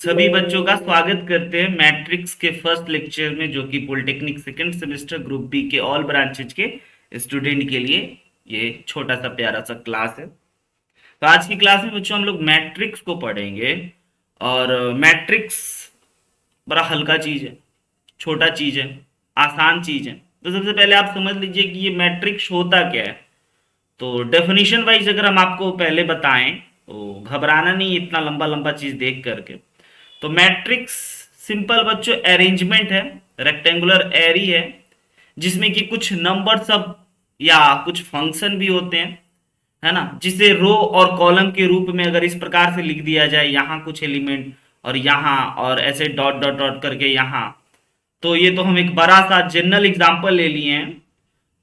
सभी बच्चों का स्वागत करते हैं मैट्रिक्स के फर्स्ट लेक्चर में, जो कि polytechnic second semester group B के ऑल ब्रांचेज के स्टूडेंट के लिए ये छोटा सा प्यारा सा क्लास है। तो आज की क्लास में बच्चों हम लोग मैट्रिक्स को पढ़ेंगे। और मैट्रिक्स बड़ा हल्का चीज है, छोटा चीज है, आसान चीज है। तो सबसे पहले आप समझ लीजिए कि ये मैट्रिक्स होता क्या है। तो डेफिनेशन वाइज अगर हम आपको पहले बताएं तो घबराना नहीं इतना लंबा लंबा चीज देख करके। तो मैट्रिक्स सिंपल बच्चों अरेंजमेंट है, रेक्टेंगुलर एरी है, जिसमें कि कुछ नंबर सब या कुछ फंक्शन भी होते हैं, है ना, जिसे रो और कॉलम के रूप में अगर इस प्रकार से लिख दिया जाए, यहाँ कुछ एलिमेंट और यहाँ और ऐसे डॉट डॉट डॉट करके यहाँ। तो ये तो हम एक बड़ा सा जनरल एग्जांपल ले लिए हैं।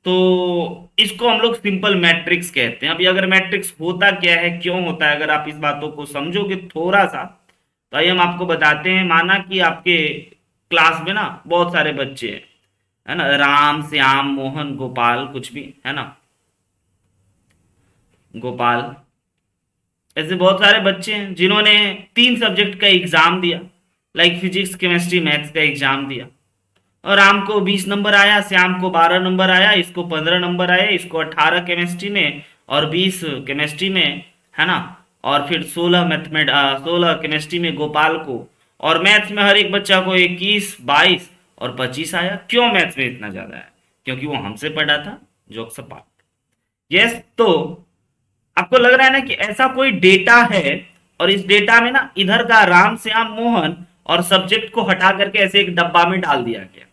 तो इसको हम लोग सिंपल मैट्रिक्स कहते हैं। अभी अगर मैट्रिक्स होता क्या है, क्यों होता है, अगर आप इस बातों को समझोगे थोड़ा सा, तो आइए हम आपको बताते हैं। माना कि आपके क्लास में ना बहुत सारे बच्चे हैं, है ना, राम श्याम मोहन गोपाल कुछ भी, है ना, गोपाल, ऐसे बहुत सारे बच्चे हैं जिन्होंने 3 सब्जेक्ट का एग्जाम दिया, लाइक फिजिक्स केमिस्ट्री मैथ्स का एग्जाम दिया। और राम को 20 नंबर आया, श्याम को 12 नंबर आया, इसको 15 नंबर आया, इसको 18 केमिस्ट्री में और 20 केमिस्ट्री में, है ना। और फिर 16 केमिस्ट्री में गोपाल को। और मैथ्स में हर एक बच्चा को 21, 22 और 25 आया। क्यों मैथ्स में इतना ज्यादा है? क्योंकि वो हमसे पढ़ा था, जोक सपाट। यस। तो आपको लग रहा है ना कि ऐसा कोई डेटा है, और इस डेटा में ना इधर का राम श्याम मोहन और सब्जेक्ट को हटा करके ऐसे एक डब्बा में डाल दिया गया,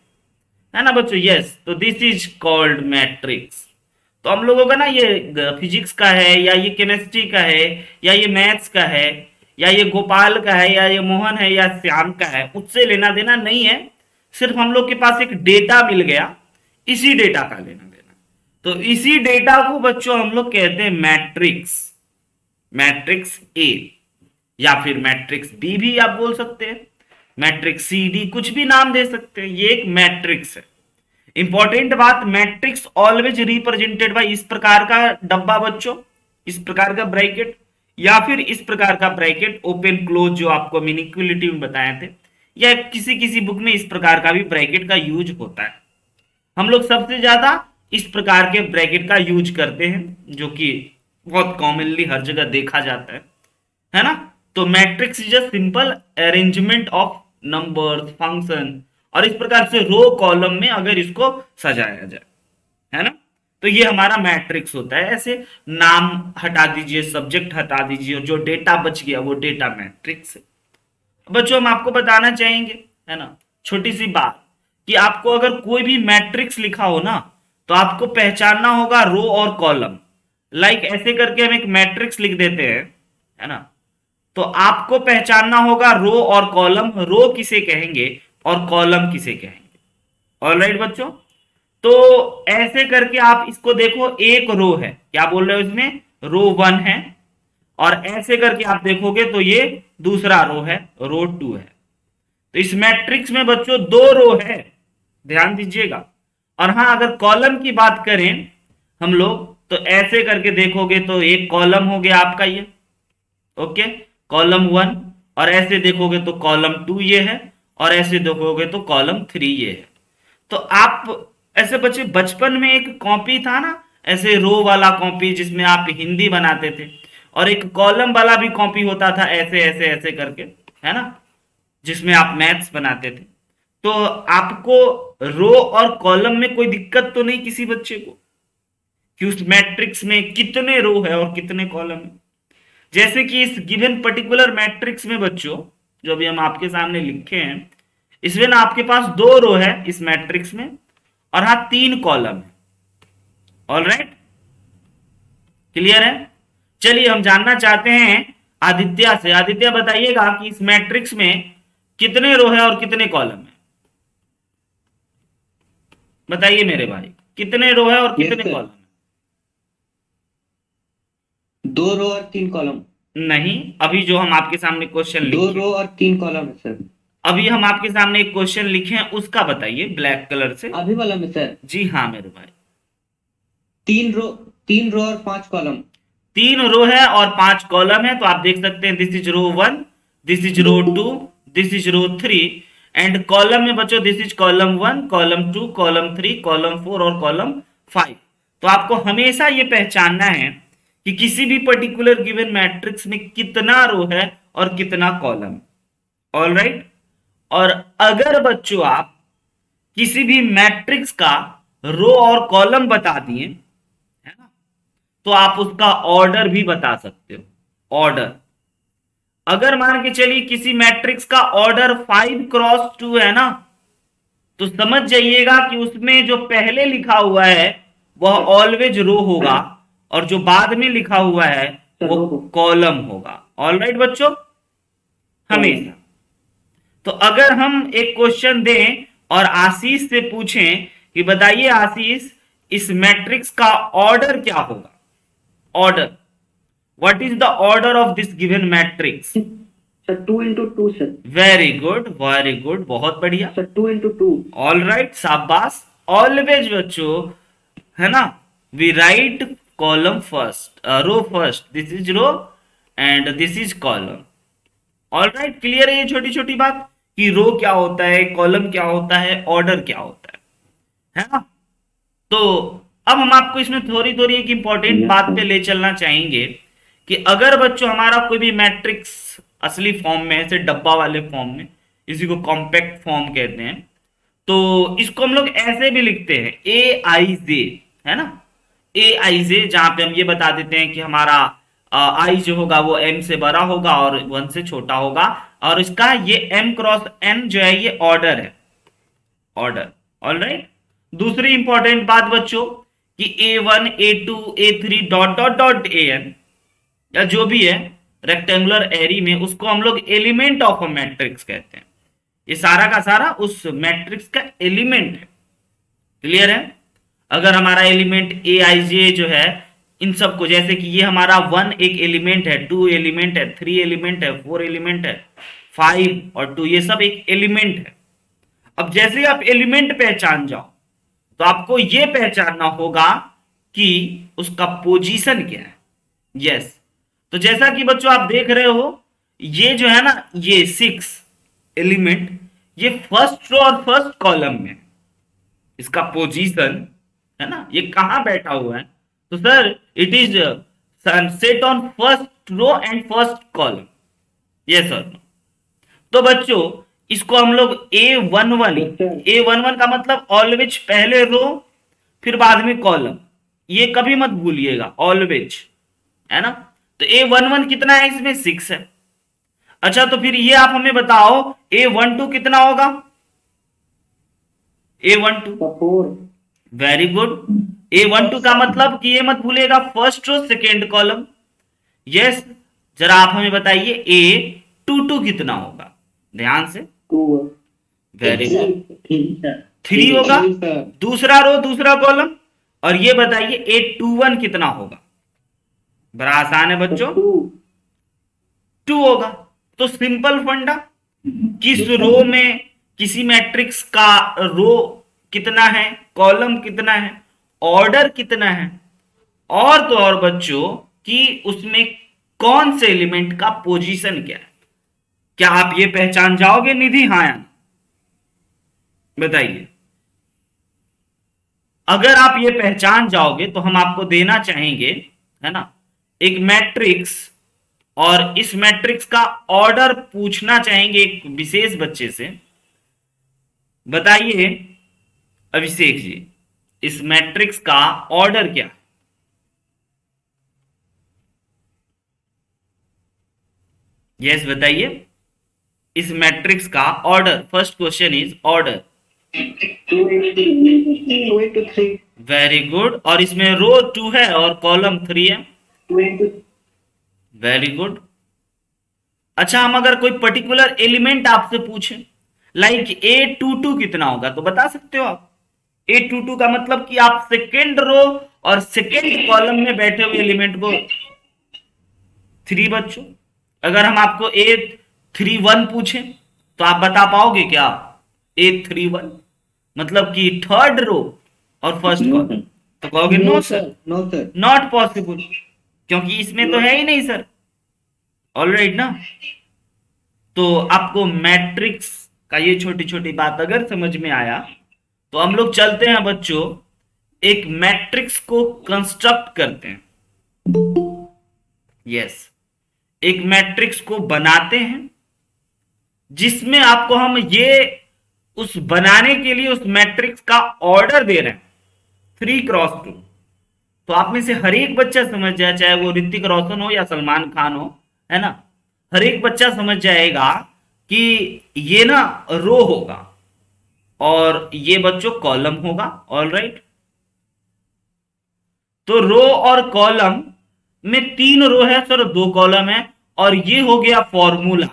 है ना बच्चों। यस, तो दिस इज कॉल्ड मैट्रिक्स। तो हम लोगों का ना ये फिजिक्स का है, या ये केमिस्ट्री का है, या ये मैथ्स का है, या ये गोपाल का है, या ये मोहन है, या श्याम का है, उससे लेना देना नहीं है। सिर्फ हम लोग के पास एक डेटा मिल गया, इसी डेटा का लेना देना। तो इसी डेटा को बच्चों हम लोग कहते हैं मैट्रिक्स। मैट्रिक्स ए, या फिर मैट्रिक्स बी भी आप बोल सकते हैं, मैट्रिक्स सी डी, कुछ भी नाम दे सकते हैं। ये एक मैट्रिक्स है। इंपॉर्टेंट बात, मैट्रिक्स ऑलवेज रिप्रेजेंटेड बाय इस प्रकार का डब्बा बच्चों, इस प्रकार का ब्रैकेट, या फिर इस प्रकार का ब्रैकेट ओपन क्लोज, जो आपको मिनिक्युलिटी में बताए थे, या किसी किसी बुक में इस प्रकार का भी ब्रैकेट का यूज होता है। हम लोग सबसे ज्यादा इस प्रकार के ब्रैकेट का यूज करते हैं, जो कि बहुत कॉमनली हर जगह देखा जाता है ना। तो matrix is a simple arrangement of numbers function, और इस प्रकार से रो कॉलम में अगर इसको सजाया जाए, है ना, तो ये हमारा मैट्रिक्स होता है। ऐसे नाम हटा दीजिए, सब्जेक्ट हटा दीजिए, और जो डेटा बच गया वो डेटा मैट्रिक्स है। बच्चों हम आपको बताना चाहेंगे, है ना, छोटी सी बात, कि आपको अगर कोई भी मैट्रिक्स लिखा हो ना, तो आपको पहचानना होगा रो और कॉलम। लाइक ऐसे करके हम एक मैट्रिक्स लिख देते हैं, है ना, तो आपको पहचानना होगा रो और कॉलम, रो किसे कहेंगे और कॉलम किसे कहेंगे। ऑलराइट बच्चों। तो ऐसे करके आप इसको देखो, एक रो है, क्या बोल रहे हो इसमें, रो 1 है। और ऐसे करके आप देखोगे तो ये दूसरा रो है, रो 2 है। तो इस मैट्रिक्स में बच्चों 2 रो है, ध्यान दीजिएगा। और हाँ, अगर कॉलम की बात करें हम लोग, तो ऐसे करके देखोगे तो एक कॉलम हो गया आपका ये, ओके, कॉलम 1। और ऐसे देखोगे तो कॉलम 2 ये है, और ऐसे देखोगे तो कॉलम 3 ये है। तो आप ऐसे बच्चे, बचपन में एक कॉपी था ना, ऐसे रो वाला कॉपी जिसमें आप हिंदी बनाते थे, और एक कॉलम वाला भी कॉपी होता था, ऐसे ऐसे ऐसे करके, है ना, जिसमें आप मैथ्स बनाते थे। तो आपको रो और कॉलम में कोई दिक्कत तो नहीं किसी बच्चे को, कि उस मैट्रिक्स में कितने रो है और कितने कॉलम है। जैसे कि इस गिवन पर्टिकुलर मैट्रिक्स में बच्चों, जो अभी हम आपके सामने लिखे हैं, इसमें ना आपके पास 2 रो है इस मैट्रिक्स में, और हाँ 3 कॉलम है। ऑल राइट, क्लियर है। चलिए हम जानना चाहते हैं आदित्य से। आदित्य बताइएगा कि इस मैट्रिक्स में कितने रो है और कितने कॉलम है। बताइए मेरे भाई, कितने रो है और यस कितने सर। कॉलम 2 रो और 3 कॉलम। है? नहीं, अभी जो हम आपके सामने क्वेश्चन दो लिखे, रो और 3 कॉलम है सर। अभी हम आपके सामने एक क्वेश्चन लिखे हैं, उसका बताइए ब्लैक कलर से। अभी वाला में सर। जी हाँ मेरे भाई। 3 रो, 3 रो और 5 कॉलम। 3 रो है और 5 कॉलम है, तो आप देख सकते हैं this is row 1, this is row 2, this is row 3 and column में बच्चों this is column 1, column 2, column 3, column 4 और कॉलम 5। तो आपको हमेशा ये पहचानना है कि किसी भी पर्टिकुलर गिवन मैट्रिक्स में कितना रो है और कितना कॉलम। All right. और अगर बच्चों आप किसी भी मैट्रिक्स का रो और कॉलम बता दिए, है ना, तो आप उसका ऑर्डर भी बता सकते हो। ऑर्डर, अगर मान के चलिए किसी मैट्रिक्स का ऑर्डर 5x2 है ना, तो समझ जाइएगा कि उसमें जो पहले लिखा हुआ है वह ऑलवेज रो होगा और जो बाद में लिखा हुआ है वो कॉलम होगा। ऑल राइट बच्चों, हमेशा। तो अगर हम एक क्वेश्चन दें और आशीष से पूछें कि बताइए आशीष, इस मैट्रिक्स का ऑर्डर क्या होगा? Order, what is the order of this given matrix? Sir 2 into 2 sir. Very good, very good, बहुत बढ़िया सर 2 into 2। ऑल राइट, शाबाश। ऑलवेज बच्चों, है ना, we write column first, row first, this is row and this is column. All right, clear है ये छोटी छोटी बात कि रो क्या होता है, कॉलम क्या होता है, ऑर्डर क्या होता है ना। तो अब हम आपको इसमें थोड़ी थोड़ी एक इंपॉर्टेंट बात पे ले चलना चाहेंगे कि अगर बच्चों हमारा कोई भी मैट्रिक्स असली फॉर्म में, ऐसे डब्बा वाले फॉर्म में, इसी को कॉम्पैक्ट फॉर्म कहते हैं, तो इसको हम लोग ऐसे भी लिखते हैं ए आई जे, है ना, ए आई जे, जहां पे हम ये बता देते हैं कि हमारा आई जो होगा वो एम से बड़ा होगा और 1 से छोटा होगा, और इसका ये एम क्रॉस एन जो है ये ऑर्डर है, ऑर्डर। All right. दूसरी इंपॉर्टेंट बात बच्चों कि A1, A2, A3 dot dot dot AN या जो भी है रेक्टेंगुलर एरी में, उसको हम लोग एलिमेंट ऑफ अ मैट्रिक्स कहते हैं। ये सारा का सारा उस मैट्रिक्स का एलिमेंट है। क्लियर है? अगर हमारा एलिमेंट ए आई जे जो है, इन सबको, जैसे कि ये हमारा 1 एक एलिमेंट है, 2 एलिमेंट है, 3 एलिमेंट है, 4 एलिमेंट है, 5 और 2, ये सब एक एलिमेंट है। अब जैसे आप एलिमेंट पहचान जाओ तो आपको यह पहचानना होगा कि उसका पोजीशन क्या है। यस, तो जैसा कि बच्चों आप देख रहे हो, ये जो है ना, ये 6 एलिमेंट, ये फर्स्ट रो और फर्स्ट कॉलम में, इसका पोजीशन है ना, ये कहां बैठा हुआ है, तो sir it is set on first row and first column. Yes sir. तो बच्चों इसको हम लोग A11 का मतलब ऑलवेज पहले रो फिर बाद में कॉलम, ये कभी मत भूलिएगा, ऑलवेज, है ना। तो A11 कितना है इसमें? 6 है। अच्छा, तो फिर ये आप हमें बताओ A12 कितना होगा? A12 4। Very good. A12 का मतलब कि ये मत भूलिएगा first row second column. Yes, जरा आप हमें बताइए A22 कितना होगा? ध्यान से। 2। वेरी गुड, 3 होगा, दूसरा रो दूसरा कॉलम। और ये बताइए A21 कितना होगा? बड़ा आसान है बच्चों, 2 होगा। तो सिंपल फंडा, किस रो में किसी मैट्रिक्स का रो कितना है, कॉलम कितना है, ऑर्डर कितना है, और तो और बच्चों कि उसमें कौन से एलिमेंट का पोजीशन क्या है। क्या आप ये पहचान जाओगे निधि? हाँ या बताइए। अगर आप ये पहचान जाओगे तो हम आपको देना चाहेंगे, है ना, एक मैट्रिक्स, और इस मैट्रिक्स का ऑर्डर पूछना चाहेंगे एक विशेष बच्चे से। बताइए अभिषेक जी, इस मैट्रिक्स का ऑर्डर क्या? यस बताइए, इस मैट्रिक्स का order, first question is order. 2 into 3। Very good. और इसमें रो 2 है और कॉलम 3 है। 2 into। Very good. अच्छा, हम अगर कोई पर्टिकुलर एलिमेंट आपसे पूछें, लाइक A22 कितना होगा, तो बता सकते हो आप? A22 का मतलब कि आप सेकेंड रो और सेकेंड कॉलम में बैठे हुए एलिमेंट को 3 बच्चों। अगर हम आपको A31 पूछें तो आप बता पाओगे क्या? A31 मतलब कि थर्ड रो और फर्स्ट कॉलम, तो कहोगे no sir, no sir, not possible, क्योंकि इसमें तो है ही नहीं सर। ऑलराइट ना। तो आपको मैट्रिक्स का ये छोटी छोटी बात अगर समझ में आया तो हम लोग चलते हैं बच्चों, एक मैट्रिक्स को कंस्ट्रक्ट करते हैं। यस, एक मैट्रिक्स को बनाते हैं जिसमें आपको हम ये उस बनाने के लिए उस मैट्रिक्स का ऑर्डर दे रहे हैं 3x2। तो आप में से हर एक बच्चा समझ जाए, चाहे वो ऋतिक रोशन हो या सलमान खान हो, है ना, हर एक बच्चा समझ जाएगा कि ये ना रो होगा और ये बच्चों कॉलम होगा। ऑल राइट, तो रो और कॉलम में 3 रो है सर, 2 कॉलम है, और ये हो गया फॉर्मूला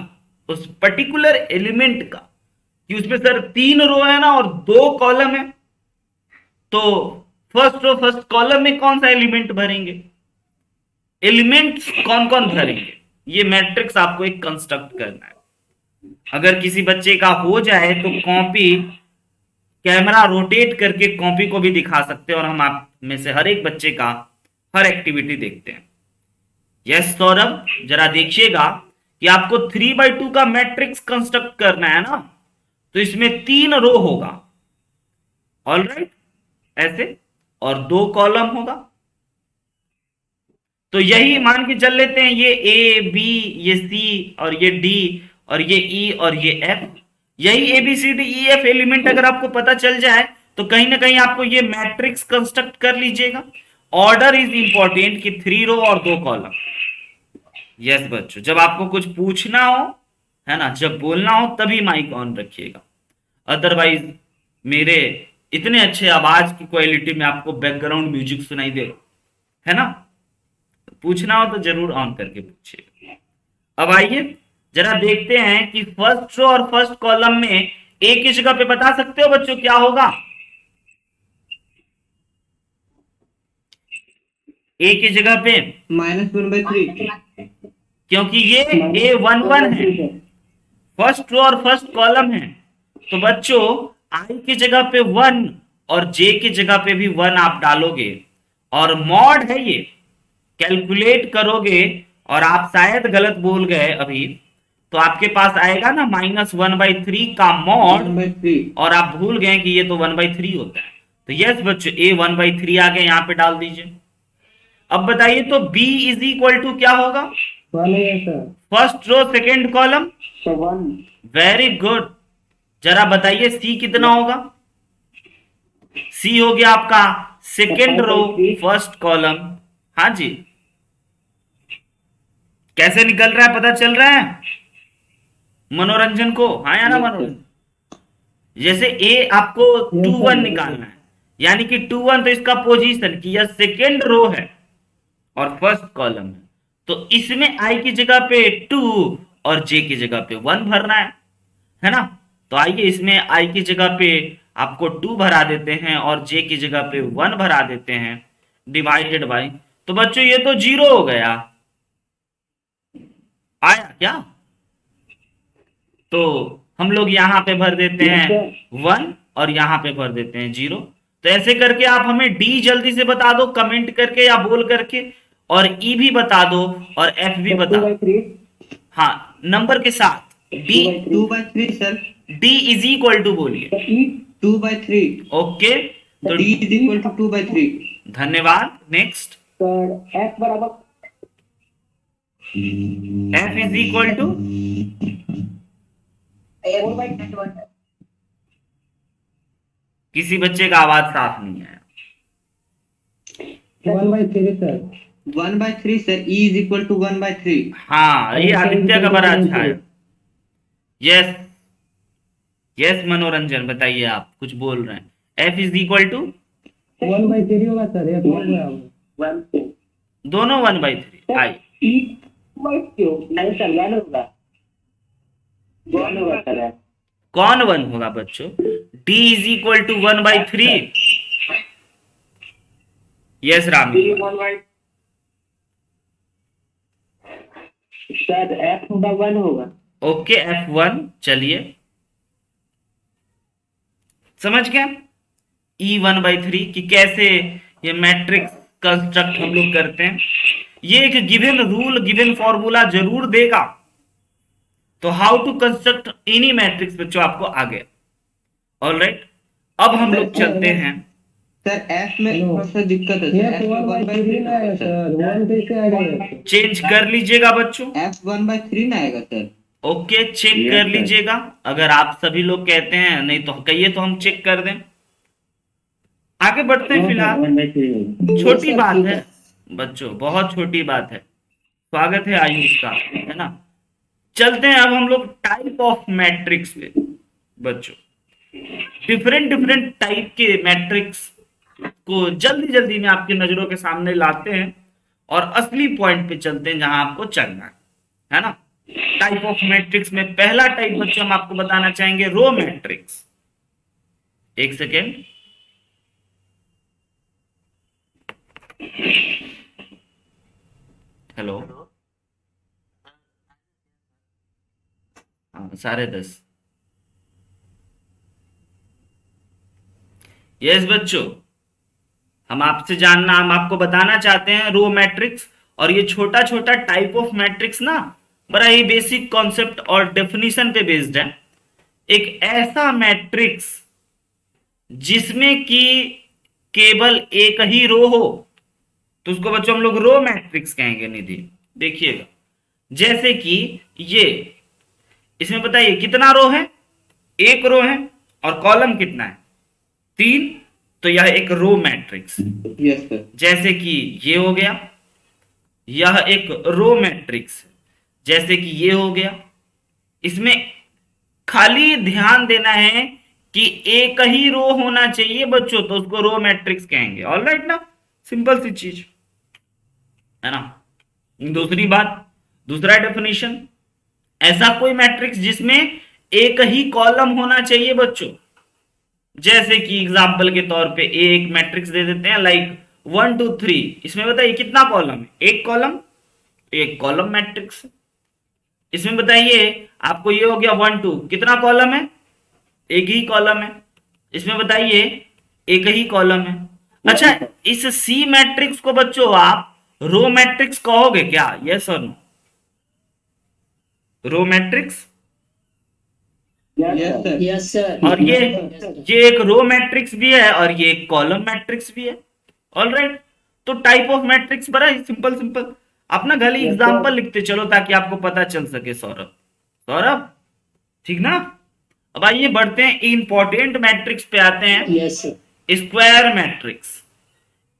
उस पर्टिकुलर एलिमेंट का कि उसमें सर 3 रो है ना और 2 कॉलम है। तो फर्स्ट रो फर्स्ट कॉलम में कौन सा एलिमेंट भरेंगे, एलिमेंट्स कौन कौन भरेंगे, ये मैट्रिक्स आपको एक कंस्ट्रक्ट करना है। अगर किसी बच्चे का हो जाए तो कॉपी कैमरा रोटेट करके कॉपी को भी दिखा सकते हैं और हम आप में से हर एक बच्चे का हर एक्टिविटी देखते हैं। यस सौरभ, जरा देखिएगा कि आपको 3/2 का मैट्रिक्स कंस्ट्रक्ट करना है ना, तो इसमें 3 रो होगा। ऑल राइट, ऐसे, और 2 कॉलम होगा। तो यही मान के चल लेते हैं, ये ए बी, ये सी, और ये डी, और ये ई, और ये एफ। यही A B C D E F element अगर आपको पता चल जाए तो कहीं ना कहीं आपको ये मैट्रिक्स कंस्ट्रक्ट कर लीजिएगा। ऑर्डर इज इंपॉर्टेंट कि 3 रो और 2 कॉलम। यस बच्चों, जब आपको कुछ पूछना हो, है ना, जब बोलना हो तभी माइक ऑन रखिएगा, अदरवाइज मेरे इतने अच्छे आवाज की क्वालिटी में आपको बैकग्राउंड म्यूजिक सुनाई दे, है ना, पूछना हो तो जरूर ऑन करके पूछिएगा। अब आइए जरा देखते हैं कि फर्स्ट रो और फर्स्ट कॉलम में ए की जगह पे बता सकते हो बच्चों क्या होगा? ए की जगह पे -1/3, क्योंकि ये A11 है, फर्स्ट रो और फर्स्ट कॉलम है, तो बच्चों आई की जगह पे 1 और जे की जगह पे भी 1 आप डालोगे, और मॉड है ये, कैलकुलेट करोगे और आप शायद गलत बोल गए अभी, तो आपके पास आएगा ना -1/3 का मॉड, 1/3। और आप भूल गए कि ये तो 1/3 होता है। तो यस बच्चों, ए 1/3 आ गए, यहां पे डाल दीजिए। अब बताइए तो b इज इक्वल टू क्या होगा? 1 है sir, first row second column, तो 1। Very good. जरा बताइए c कितना होगा? c हो गया आपका सेकेंड रो फर्स्ट कॉलम। हाँ जी, कैसे निकल रहा है, पता चल रहा है मनोरंजन को? हाँ या ना मनोरंजन? जैसे a आपको 2 1 निकालना है, यानी कि 2 1, तो इसका पोजीशन कि यह सेकेंड रो है और फर्स्ट कॉलम है, तो इसमें i की जगह पे 2 और j की जगह पे 1 भरना है ना। तो आइए इसमें i की जगह पे आपको 2 भरा देते हैं और j की जगह पे 1 भरा देते हैं, डिवाइडेड बाय, तो बच्चों ये तो 0 हो गया। आया क्या? तो हम लोग यहाँ पे भर देते हैं 1 और यहाँ पे भर देते हैं 0। तो ऐसे करके आप हमें डी जल्दी से बता दो कमेंट करके या बोल करके, और ई भी बता दो और एफ भी बता दो। 2/3, हाँ, नंबर के साथ D 2/3 sir, D is equal to बोलिए। 2/3, ओके, तो d इज इक्वल टू 2/3। धन्यवाद। नेक्स्ट, सर f बराबर एफ इज इक्वल टू 4/1। किसी बच्चे का आवाज साफ नहीं है। 1/3 sir, 1/3 sir, e is equal to 1/3। हाँ, ये आदित्य का बड़ा अच्छा है। यस यस मनोरंजन, बताइए आप कुछ बोल रहे हैं। एफ इज इक्वल टू 1/3 होगा सर, f बराबर 1। दोनों 1/3। आई नहीं सर, 1 होगा, 1 होगा सर। कौन 1 होगा बच्चों? D is equal to 1/3। Yes Rami, sir f होगा 1 होगा। Okay, F1। चलिए समझ गया E 1/3 कि कैसे ये मैट्रिक्स कंस्ट्रक्ट हम लोग करते हैं। ये एक गिवन रूल गिवन फॉर्मूला जरूर देगा, तो how to construct any matrix बच्चों आपको आ गया। ऑलराइट, अब हम लोग चलते हैं। सर एफ में थोड़ा सा दिक्कत है सर, एफ में 1/3 ना आएगा सर, चेंज कर लीजिएगा बच्चों। एफ 1/3 ना आएगा सर। ओके, चेक कर लीजिएगा। अगर आप सभी लोग कहते हैं, नहीं तो कहिए तो हम चेक कर दें। आगे बढ़ते हैं। फिलहाल छोटी बात है बच्चों, बहुत छोटी बात है। स्वागत है आयुष का, है ना। चलते हैं अब हम लोग टाइप ऑफ मैट्रिक्स पे बच्चों। डिफरेंट डिफरेंट टाइप के मैट्रिक्स को जल्दी जल्दी में आपकी नजरों के सामने लाते हैं और असली पॉइंट पे चलते हैं जहां आपको चलना है ना। टाइप ऑफ मैट्रिक्स में पहला टाइप बच्चों हम आपको बताना चाहेंगे रो मैट्रिक्स। एक सेकेंड, हेलो, हाँ 10:30। यस बच्चों, हम आपको बताना चाहते हैं रो मैट्रिक्स। और ये छोटा छोटा टाइप ऑफ मैट्रिक्स ना बड़ा ही बेसिक कॉन्सेप्ट और डेफिनेशन पे बेस्ड है। एक ऐसा मैट्रिक्स जिसमें कि केवल एक ही रो हो तो उसको बच्चों हम लोग रो मैट्रिक्स कहेंगे। निधि देखिएगा, जैसे कि ये, इसमें बताइए कितना रो है, एक रो है और कॉलम कितना है, 3। तो यह एक रो मैट्रिक्स। Yes sir. जैसे कि ये हो गया, यह एक रो मैट्रिक्स। जैसे कि ये हो गया, इसमें खाली ध्यान देना है कि एक ही रो होना चाहिए बच्चों, तो उसको रो मैट्रिक्स कहेंगे। ऑलराइट ना, सिंपल सी चीज है ना। दूसरी बात, दूसरा डेफिनेशन, ऐसा कोई मैट्रिक्स जिसमें एक ही कॉलम होना चाहिए बच्चों। जैसे कि एग्जाम्पल के तौर पे एक मैट्रिक्स दे देते हैं लाइक 1 2 3। इसमें बताइए कितना कॉलम है, एक कॉलम मैट्रिक्स। इसमें बताइए आपको, ये हो गया 1 2, कितना कॉलम है, एक ही कॉलम है। इसमें बताइए एक ही कॉलम है। अच्छा, इस सी मैट्रिक्स को बच्चों आप रो मैट्रिक्स कहोगे क्या? यस और no? Row matrix, yes sir. Yes sir. और ये एक रो मैट्रिक्स भी है और ये एक कॉलम मैट्रिक्स भी है। ऑलराइट, तो टाइप ऑफ मैट्रिक्स बड़ा ही सिंपल सिंपल। आप ना खाली एग्जांपल लिखते चलो ताकि आपको पता चल सके। सौरभ, सौरभ ठीक ना। अब आइए बढ़ते हैं, इंपॉर्टेंट मैट्रिक्स पे आते हैं। Yes sir. स्क्वायर मैट्रिक्स,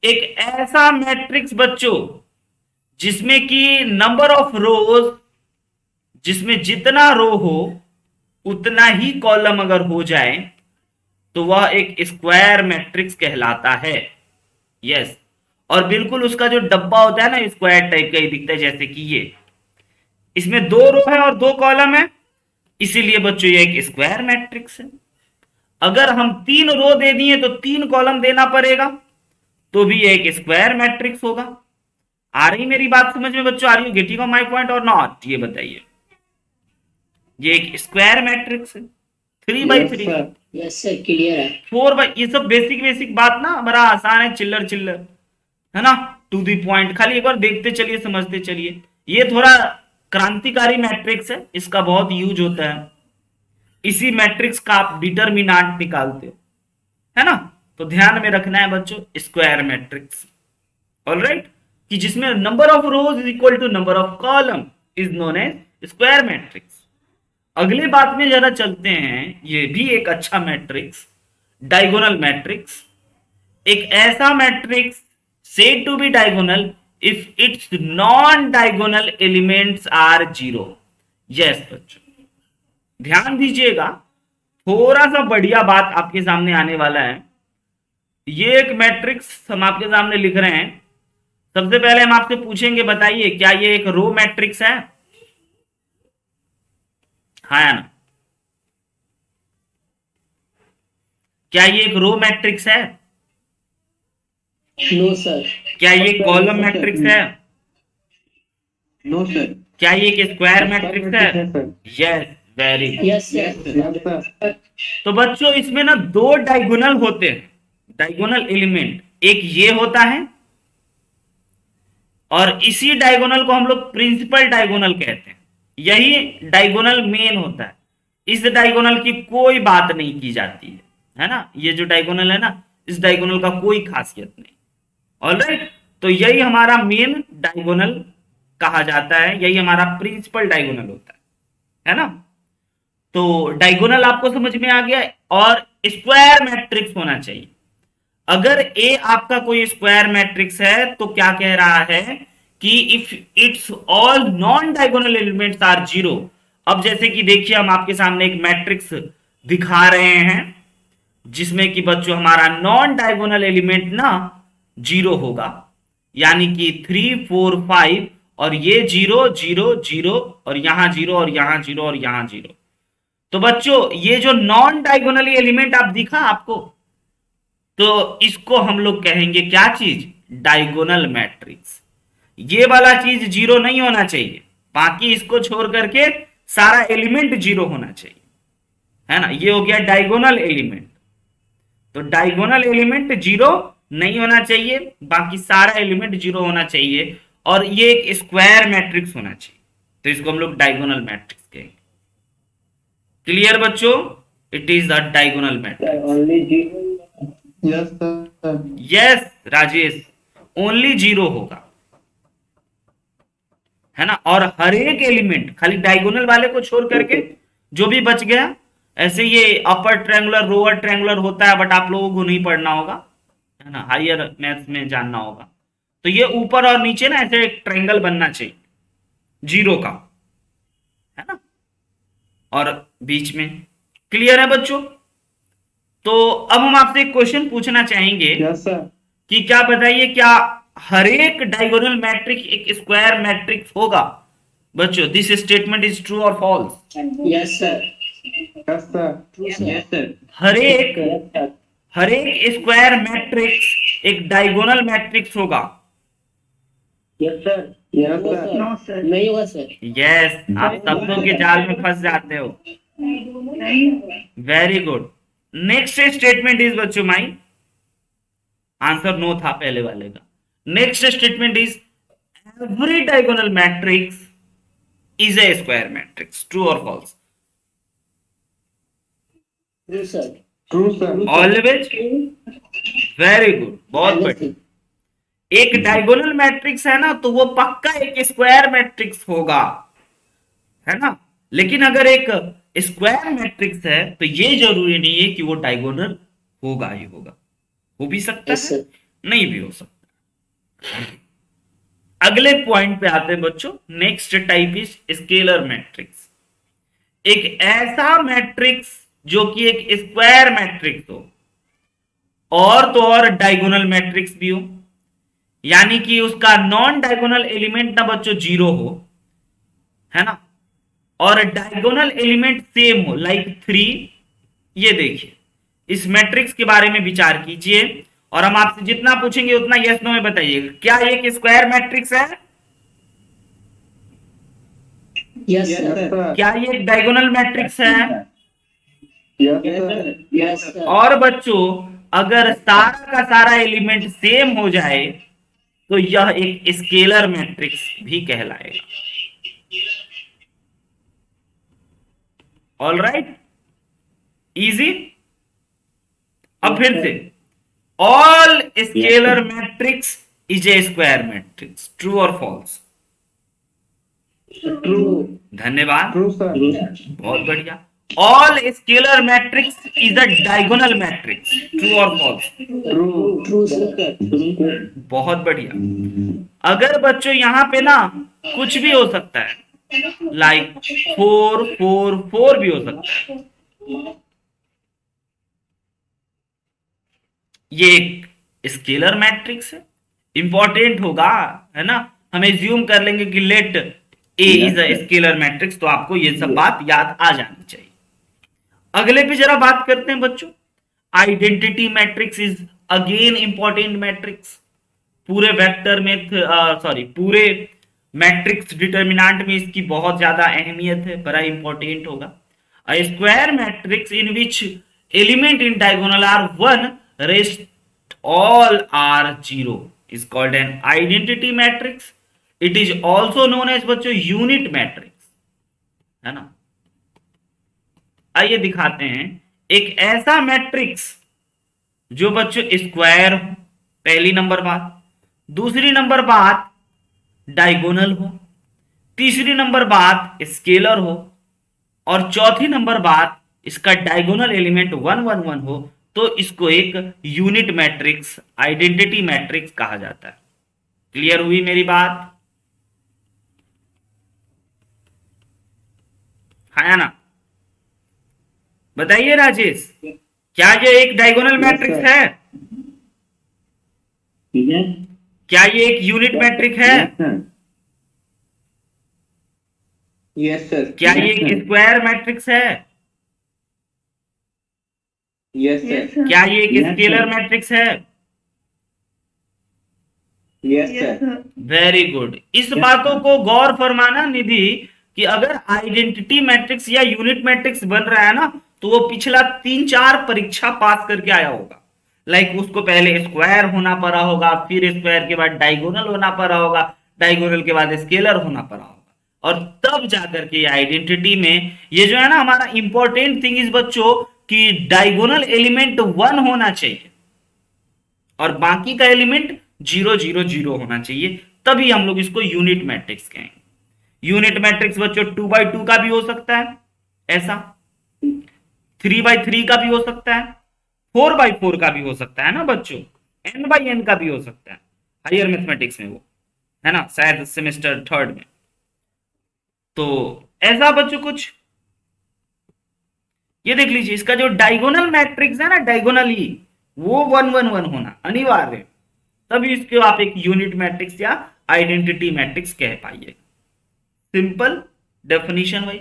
एक ऐसा मैट्रिक्स बच्चों जिसमें कि नंबर ऑफ रोज, जिसमें जितना रो हो उतना ही कॉलम अगर हो जाए तो वह एक स्क्वायर मैट्रिक्स कहलाता है। यस, और बिल्कुल उसका जो डब्बा होता है ना स्क्वायर टाइप का ही दिखता है। जैसे कि ये, इसमें 2 रो है और 2 कॉलम है, इसीलिए बच्चों ये एक स्क्वायर मैट्रिक्स है। अगर हम 3 रो दे दिए तो 3 कॉलम देना पड़ेगा, तो भी ये एक स्क्वायर मैट्रिक्स होगा। आ रही मेरी बात समझ में बच्चों? आ रही है गेटिंग ऑफ माय पॉइंट और नॉट? ये बताइए, ये एक स्क्वायर मैट्रिक्स है। 3/3, यस सर, क्लियर है। 4 ये सब बेसिक बेसिक बात ना, बड़ा आसान है, चिल्लर चिल्लर है ना, टू दी पॉइंट। खाली एक बार देखते चलिए, समझते चलिए। ये थोड़ा क्रांतिकारी मैट्रिक्स है, इसका बहुत यूज होता है। इसी मैट्रिक्स का आप डिटरमिनेंट निकालते हो, है ना। तो ध्यान में रखना है बच्चों, स्क्वायर मैट्रिक्स। ऑलराइट, कि जिसमें number of rows is equal to number of column is known as square matrix. अगले बात में जरा चलते हैं, ये भी एक अच्छा मैट्रिक्स, डायगोनल मैट्रिक्स। एक ऐसा matrix said to be diagonal if its non-diagonal elements are 0। Yes बच्चों, ध्यान दीजिएगा, थोड़ा सा बढ़िया बात आपके सामने आने वाला है। ये एक मैट्रिक्स हम आपके सामने लिख रहे हैं। सबसे पहले हम आपसे पूछेंगे, बताइए क्या ये एक रो मैट्रिक्स है? हाँ या ना? क्या ये एक रो मैट्रिक्स है? No sir. क्या ये कॉलम मैट्रिक्स है? No sir. क्या ये एक स्क्वायर मैट्रिक्स है? Yes, very good. Yes sir. तो बच्चों इसमें ना 2 डायगोनल होते हैं, डायगोनल एलिमेंट। एक ये होता है और इसी डायगोनल को हम लोग प्रिंसिपल डायगोनल कहते हैं। यही डायगोनल मेन होता है। इस डायगोनल की कोई बात नहीं की जाती है ना। ये जो डायगोनल है ना, इस डायगोनल का कोई खासियत नहीं। ऑलराइट, तो यही हमारा मेन डायगोनल कहा जाता है, यही हमारा प्रिंसिपल डायगोनल होता है ना। तो डायगोनल आपको समझ में आ गया। और स्क्वायर मैट्रिक्स होना चाहिए। अगर ए आपका कोई स्क्वायर मैट्रिक्स है तो क्या कह रहा है कि if it's all non diagonal elements are zero. अब जैसे कि देखिए, हम आपके सामने एक मैट्रिक्स दिखा रहे हैं जिसमें कि बच्चों हमारा नॉन डायगोनल एलिमेंट ना जीरो होगा, यानी कि 3 4 5, और ये 0 0 0 और यहां 0 और यहां 0 और यहां 0। तो बच्चों ये जो नॉन डायगोनल एलिमेंट आप दिखा आपको, तो इसको हम लोग कहेंगे क्या चीज, डायगोनल मैट्रिक्स। ये वाला चीज जीरो नहीं होना चाहिए, बाकी इसको छोड़ करके सारा एलिमेंट जीरो होना चाहिए, है ना। ये हो गया डायगोनल एलिमेंट। तो डायगोनल एलिमेंट जीरो नहीं होना चाहिए, बाकी सारा एलिमेंट जीरो होना चाहिए, और ये एक स्क्वायर मैट्रिक्स होना चाहिए। तो इसको हम लोग डायगोनल मैट्रिक्स कहेंगे। क्लियर बच्चों, it is the diagonal matrix. Only zero. Yes sir. Yes Rajesh, only zero होगा, है ना। और हर एक एलिमेंट, खाली डायगोनल वाले को छोड़ करके जो भी बच गया, ऐसे ये अपर ट्रायंगुलर लोअर ट्रायंगुलर होता है, बट आप लोगों को नहीं पढ़ना होगा, है ना, हायर मैथ्स में जानना होगा। तो ये ऊपर और नीचे ना ऐसे एक ट्रायंगल बनना चाहिए जीरो का, है ना, और बीच में। क्लियर है बच्चों। तो अब हम आपसे एक क्वेश्चन पूछना चाहेंगे यस सर। कि क्या बताइए, क्या हर एक डायगोनल मैट्रिक्स एक स्क्वायर मैट्रिक्स होगा? बच्चों दिस स्टेटमेंट इज ट्रू और false? Yes sir. Yes sir. True sir. Yes sir. हर एक स्क्वायर मैट्रिक्स एक डायगोनल मैट्रिक्स होगा। Yes sir. Yes sir. No sir. नहीं होगा सर। यस, आप शब्दों के जाल में फंस जाते हो। Very good. Next statement is बच्चों माई आंसर नो था पहले वाले का। Next statement is every diagonal matrix is a square matrix. True और false? True sir. True sir. Always. Very good, बहुत बढ़िया। एक डायगोनल मैट्रिक्स है ना, तो वो पक्का एक स्क्वायर मैट्रिक्स होगा, है ना। लेकिन अगर एक स्क्वायर मैट्रिक्स है तो ये जरूरी नहीं है कि वो डायगोनल होगा ही होगा, हो भी सकता यस है, सर। नहीं भी हो सकता। अगले पॉइंट पे आते हैं बच्चों। Next type is scalar matrix. एक ऐसा मैट्रिक्स जो कि एक स्क्वायर मैट्रिक्स हो, और तो और डायगोनल मैट्रिक्स भी हो, यानी कि उसका नॉन डायगोनल एलिमेंट ना बच्चों जीरो हो, है ना, और डायगोनल एलिमेंट सेम हो, लाइक 3। ये देखिए, इस मैट्रिक्स के बारे में विचार कीजिए, और हम आपसे जितना पूछेंगे उतना यस नो में बताइएगा। क्या ये एक स्क्वायर मैट्रिक्स है? Yes yes sir. सर। क्या ये एक डायगोनल मैट्रिक्स है? Yes yes sir. Sir. Yes sir. और बच्चों अगर सारा का सारा एलिमेंट सेम हो जाए तो यह एक स्केलर मैट्रिक्स भी कहलाएगा। All right, easy. अब फिर से, all scalar matrix is a square matrix. True और फॉल्स? ट्रू। धन्यवाद, ट्रू सर। बहुत बढ़िया। All scalar matrix is a diagonal matrix. True और फॉल्स? ट्रू। True sir. बहुत बढ़िया। अगर बच्चों यहां पे ना कुछ भी हो सकता है, लाइक 4 4 4 भी हो सकता है, ये एक स्केलर मैट्रिक्स है, इंपॉर्टेंट होगा, है ना। हम एज्यूम कर लेंगे कि let A is a scalar matrix, तो आपको ये सब बात याद आ जानी चाहिए। अगले पे जरा बात करते हैं बच्चों। Identity matrix is again important matrix. पूरे वेक्टर में पूरे मैट्रिक्स डिटर्मिनेंट में इसकी बहुत ज्यादा अहमियत है, बड़ा इंपॉर्टेंट होगा। A square matrix in which element in diagonal are 1, rest all are 0 is called an identity matrix. It is also known as बच्चों यूनिट मैट्रिक्स। है ना। आइए दिखाते हैं एक ऐसा मैट्रिक्स जो बच्चों स्क्वायर हो, पहली नंबर बात। दूसरी नंबर बात डायगोनल हो। तीसरी नंबर बात स्केलर हो। और चौथी नंबर बात इसका डायगोनल एलिमेंट 1 1 1 हो, तो इसको एक यूनिट मैट्रिक्स, आइडेंटिटी मैट्रिक्स कहा जाता है। क्लियर हुई मेरी बात? है ना? बताइए राजेश, क्या ये एक डायगोनल मैट्रिक्स है? Yes. क्या ये एक यूनिट मैट्रिक है? Yes, sir. यस सर, क्या ये Yes, एक sir. स्क्वायर मैट्रिक्स है? यस सर, क्या ये एक Yes, स्केलर sir. मैट्रिक्स है? Yes sir, very good. इस Yes, बातों sir. को गौर फरमाना निधि कि अगर आइडेंटिटी मैट्रिक्स या यूनिट मैट्रिक्स बन रहा है ना, तो वो पिछला 3 4 परीक्षा पास करके आया होगा। लाइक उसको पहले स्क्वायर होना पड़ा होगा, फिर स्क्वायर के बाद डायगोनल होना पड़ा होगा, डायगोनल के बाद स्केलर होना पड़ा होगा, और तब जाकर के आइडेंटिटी में ये जो है ना, हमारा इंपॉर्टेंट थिंग इज बच्चों कि डायगोनल एलिमेंट 1 होना चाहिए और बाकी का एलिमेंट 0 0 0 होना चाहिए, तभी हम लोग इसको यूनिट मैट्रिक्स कहेंगे। यूनिट मैट्रिक्स बच्चों 2 by 2 का भी हो सकता है, ऐसा 3 by 3 का भी हो सकता है, 4 by 4 का भी हो सकता है ना बच्चों, n by n का भी हो सकता है हायर मैथमेटिक्स में, वो है ना, शायद सेमेस्टर 3rd में। तो ऐसा बच्चों कुछ ये देख लीजिए, इसका जो डायगोनल मैट्रिक्स है ना, डायगोनल ही वो 1 1 1 होना अनिवार्य है, तभी इसको आप एक यूनिट मैट्रिक्स या आइडेंटिटी मैट्रिक्स कह पाइए। सिंपल डेफिनेशन भाई।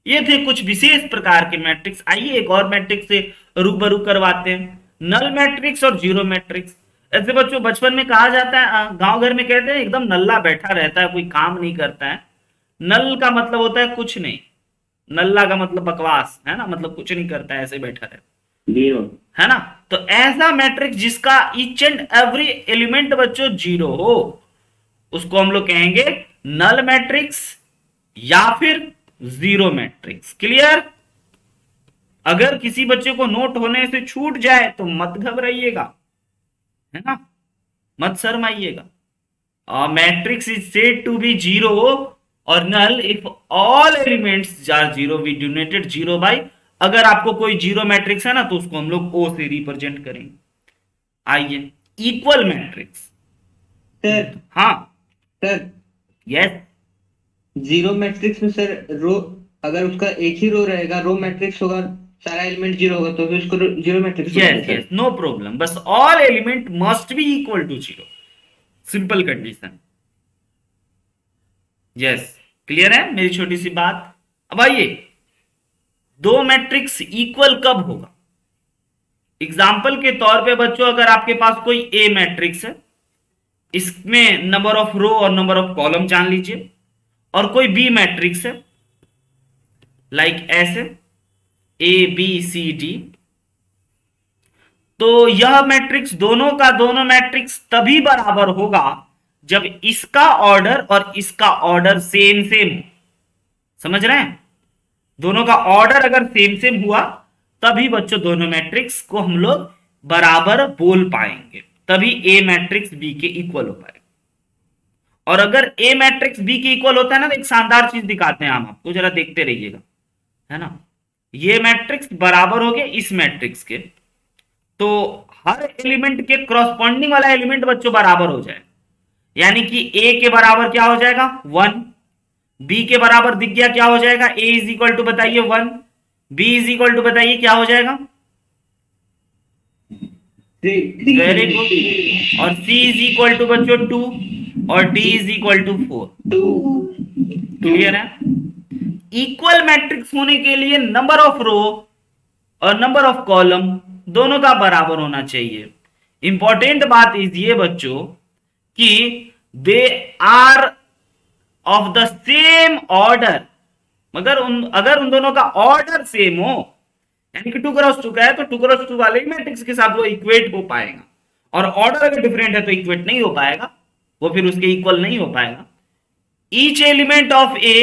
ये थे कुछ विशेष प्रकार के मैट्रिक्स। आइए एक और मैट्रिक्स से रूबरू करवाते हैं, नल मैट्रिक्स और जीरो मैट्रिक्स। ऐसे बच्चों बचपन में कहा जाता है, गांव घर में कहते हैं एकदम नल्ला बैठा रहता है, कोई काम नहीं करता है। नल का मतलब होता है कुछ नहीं, नल्ला का मतलब बकवास, है ना, मतलब कुछ नहीं करता है, ऐसे बैठा रहता है, 0. है ना। तो ऐसा मैट्रिक्स जिसका ईच एंड एवरी एलिमेंट बच्चों 0 हो, उसको हम लोग कहेंगे नल मैट्रिक्स या फिर जीरो मैट्रिक्स। क्लियर? अगर किसी बच्चे को नोट होने से छूट जाए तो मत घबराइएगा, है ना, मत शर्माइएगा। Matrix is said to be 0 और null if all elements are 0 we denoted 0 by. अगर आपको कोई जीरो मैट्रिक्स है ना, तो उसको हम लोग ओ से रिप्रेजेंट करेंगे। आइए इक्वल मैट्रिक्स। सर हाँ सर, यस जीरो मैट्रिक्स में सर रो, अगर उसका एक ही रो रहेगा, रो मैट्रिक्स होगा, सारा एलिमेंट 0 होगा, तो फिर उसको जीरो मैट्रिक्स होगा yes sir. Yes, no problem, बस all element must be equal to 0, simple condition. Yes, clear है मेरी छोटी सी बात? अब आइए, दो मैट्रिक्स इक्वल कब होगा? एग्जाम्पल के तौर पे बच्चों, अगर आपके पास कोई ए मैट्रिक्स है, इसमें नंबर ऑफ रो और नंबर ऑफ कॉलम जान लीजिए, और कोई बी मैट्रिक्स है लाइक ऐसे ए बी सी डी, तो यह मैट्रिक्स दोनों का दोनों मैट्रिक्स तभी बराबर होगा जब इसका ऑर्डर और इसका ऑर्डर सेम सेम हो। समझ रहे हैं? दोनों का ऑर्डर अगर सेम सेम हुआ, तभी बच्चों दोनों मैट्रिक्स को हम लोग बराबर बोल पाएंगे, तभी ए मैट्रिक्स बी के इक्वल हो पाएगा। और अगर ए मैट्रिक्स बी के इक्वल होता है ना, तो एक शानदार चीज दिखाते हैं हम आपको, जरा देखते रहिएगा, है ना। ये मैट्रिक्स बराबर हो गए इस मैट्रिक्स के, तो हर एलिमेंट के क्रॉसपॉन्डिंग वाला एलिमेंट बच्चों बराबर हो जाए, यानी कि ए के बराबर क्या हो जाएगा 1, बी के बराबर दिख गया क्या हो जाएगा, ए इज इक्वल टू बताइए 1, बी इज इक्वल टू बताइए क्या हो जाएगा 3। Very good. और सी इज इक्वल टू बच्चों 2 और D is equal to 4। 2। Clear है? इक्वल मैट्रिक्स होने के लिए नंबर ऑफ रो और नंबर ऑफ कॉलम दोनों का बराबर होना चाहिए। इंपॉर्टेंट बात इज ये बच्चों कि they are of the same order, मगर अगर उन दोनों का ऑर्डर सेम हो, यानी कि 2 क्रॉस 2 का है, तो 2 क्रॉस 2 वाले मैट्रिक्स के साथ वो इक्वेट हो पाएगा, और ऑर्डर अगर डिफरेंट है तो इक्वेट नहीं हो पाएगा, वो फिर उसके इक्वल नहीं हो पाएगा। Each element of A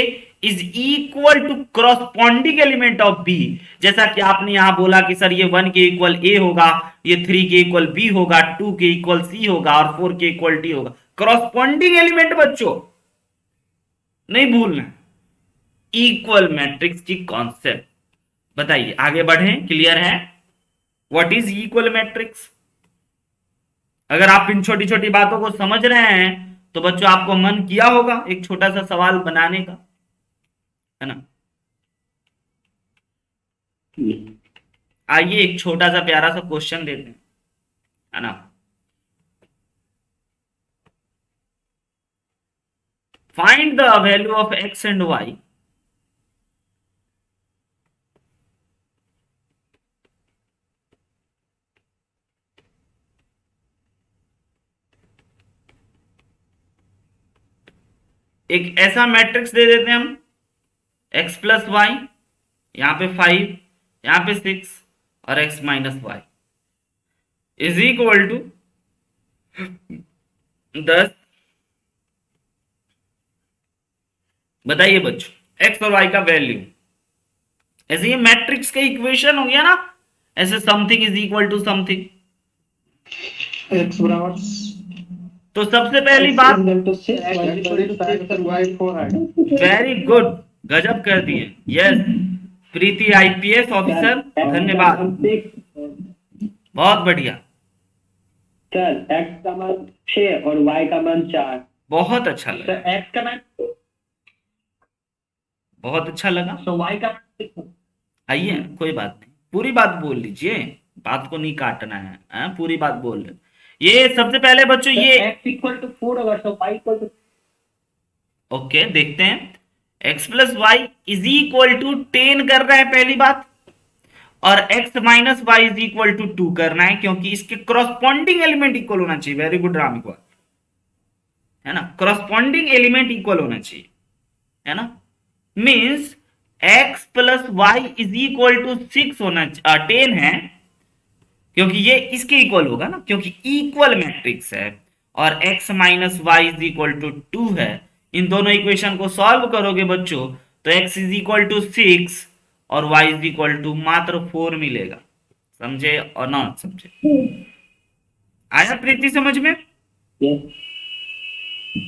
is equal to corresponding element of B. जैसा कि आपने यहां बोला कि सर ये 1 के इक्वल ए होगा, ये 3 के इक्वल बी होगा, 2 के इक्वल सी होगा और 4 के इक्वल डी होगा। करस्पॉन्डिंग एलिमेंट बच्चों नहीं भूलना, इक्वल मैट्रिक्स की कॉन्सेप्ट। बताइए आगे बढ़ें, क्लियर है व्हाट इज इक्वल मैट्रिक्स? अगर आप इन छोटी छोटी बातों को समझ रहे हैं तो बच्चों आपको मन किया होगा एक छोटा सा सवाल बनाने का, है ना। आइए एक छोटा सा प्यारा सा क्वेश्चन देते हैं, है ना। Find the value of x and y एक ऐसा मैट्रिक्स दे देते हैं हम, एक्स प्लस वाई, यहां पे 5, यहां पे 6 और x minus y is equal to 10। बताइए बच्चों एक्स और वाई का वैल्यू। ऐसे ये मैट्रिक्स का इक्वेशन हो गया ना, ऐसे something is equal to something. X बराबर तो सबसे पहली बात, वेरी गुड, गजब कर दिए, यस प्रीति आईपीएस ऑफिसर, धन्यवाद, बहुत बढ़िया, सर एक्स का मान 6 और वाई का मान 4। बहुत अच्छा लगा, सर एक्स का मान बहुत अच्छा लगा। तो वाई का मान 6। आइए कोई बात नहीं, पूरी बात बोल लीजिए, बात को नहीं काटना है, पूरी बात बोल रहे। ये सबसे पहले बच्चों ये एक्स इक्वल टू 4 होगा तो वाई इक्वल टू, ओके देखते हैं, x plus y is equal to 10 कर रहा है पहली बात, और x minus y is equal to 2 करना है, क्योंकि इसके क्रॉसपॉन्डिंग एलिमेंट इक्वल होना चाहिए। वेरी गुड राम, है ना, क्रॉसपॉन्डिंग एलिमेंट इक्वल होना चाहिए, है ना। Means x plus y is equal to 6 होना 10 है, क्योंकि ये इसके इक्वल होगा ना, क्योंकि इक्वल मैट्रिक्स है, और x minus y is equal to 2 है। इन दोनों इक्वेशन को सॉल्व करोगे बच्चों तो x इज इक्वल टू 6 और y इज इक्वल टू मात्र 4 मिलेगा। समझे और ना समझे? आया प्रीति समझ में?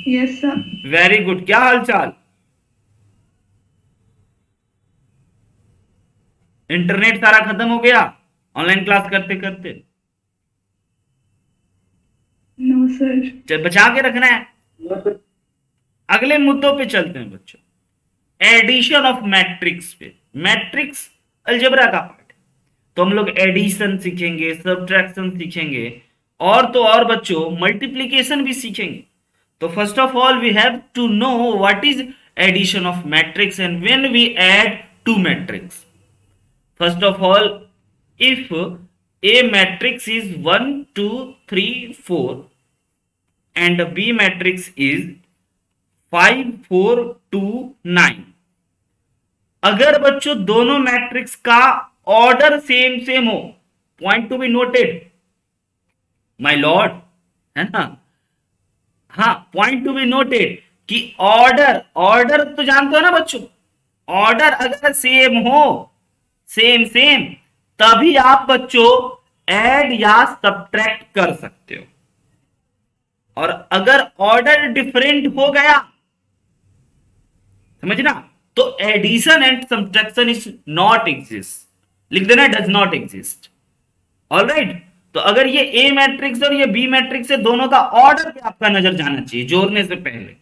Yes sir. वेरी गुड, क्या हाल चाल? इंटरनेट सारा खत्म हो गया ऑनलाइन क्लास करते करते? No sir. बचा के रखना है। अगले मुद्दों पे चलते हैं बच्चों, एडिशन ऑफ मैट्रिक्स पे। मैट्रिक्स अलजेब्रा का पार्ट है, तो हम लोग एडिशन सीखेंगे, सब्ट्रैक्शन सीखेंगे, और तो और बच्चों मल्टीप्लीकेशन भी सीखेंगे। तो first of all we have to know what is addition of matrix and when we add two matrix. First of all, if A matrix is 1, 2, 3, 4 and B matrix is 5, 4, 2, 9, अगर बच्चों दोनों मैट्रिक्स का order same same हो, point to be noted my Lord, है ना, हाँ point to be noted कि order तो जानते हो ना बच्चों, ऑर्डर अगर सेम हो, सेम सेम, तभी आप बच्चों ऐड या सब्ट्रैक्ट कर सकते हो। और अगर ऑर्डर डिफरेंट हो गया, समझना, तो addition and subtraction is not exist, लिख देना डज नॉट एग्जिस्ट। ऑलराइट, तो अगर ये ए मैट्रिक्स और ये बी मैट्रिक्स है, दोनों का ऑर्डर पे आपका नजर जाना चाहिए जोड़ने से पहले।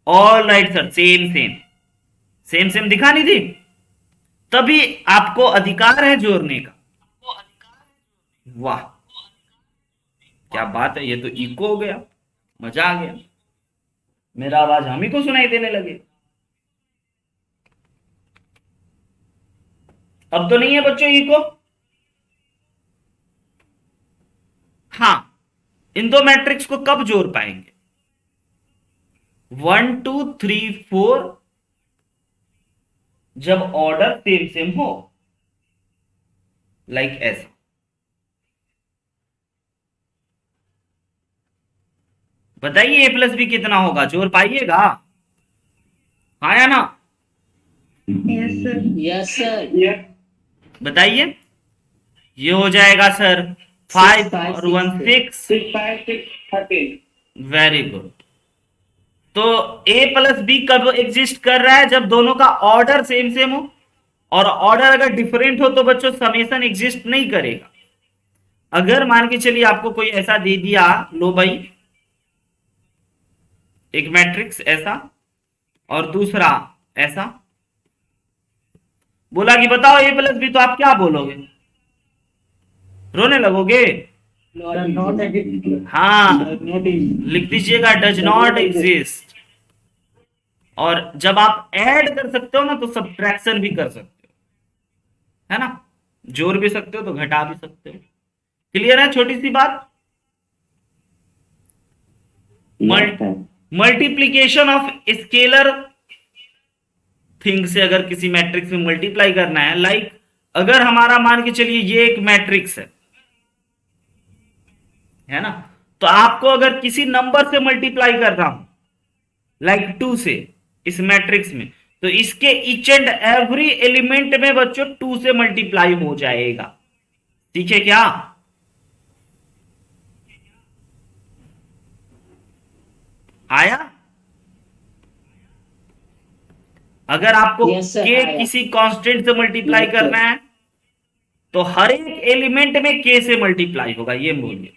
Alright sir, same same same same दिखा नहीं दी, तभी आपको अधिकार है जोड़ने का। वाह क्या बात है, ये तो इको हो गया, मजा आ गया, मेरा आवाज हम ही को सुनाई देने लगे। अब तो नहीं है बच्चों इको? हाँ, इन दो मैट्रिक्स को कब जोड़ पाएंगे? 1, 2, 3, 4 जब ऑर्डर सेम सेम हो, लाइक ऐसा। बताइए a प्लस बी कितना होगा, जोड़ पाइएगा? हाँ या ना? Yes sir. यस बताइए। ये हो जाएगा सर 5 5 और 1 6। 6 5 6 13। Very good. तो a प्लस बी कब एग्जिस्ट कर रहा है? जब दोनों का ऑर्डर सेम सेम हो, और ऑर्डर अगर डिफरेंट हो तो बच्चों समेशन एग्जिस्ट नहीं करेगा। अगर मान के चलिए आपको कोई ऐसा दे दिया, लो भाई, एक मैट्रिक्स ऐसा और दूसरा ऐसा, बोला कि बताओ a प्लस बी, तो आप क्या बोलोगे? रोने लगोगे? Not exist. हाँ, नॉट लिख दीजिएगा डज नॉट एग्जिस्ट। और जब आप ऐड कर सकते हो ना तो सब्ट्रैक्शन भी कर सकते हो, है ना? जोड़ भी सकते हो तो घटा भी सकते हो। क्लियर है? छोटी सी बात। मल्टीप्लीकेशन ऑफ स्केलर थिंग से अगर किसी मैट्रिक्स में मल्टीप्लाई करना है, लाइक अगर हमारा मान के चलिए ये एक मैट्रिक्स है ना, तो आपको अगर किसी नंबर से मल्टीप्लाई कर रहा हूं, लाइक 2 से, इस मैट्रिक्स में, तो इसके ईच एंड एवरी एलिमेंट में बच्चों 2 से मल्टीप्लाई हो जाएगा। ठीक है क्या? आया? अगर आपको Yes, sir, के आया। किसी कांस्टेंट से मल्टीप्लाई Yes, sir. करना है तो हर एक एलिमेंट में के से मल्टीप्लाई होगा, ये बोलिए,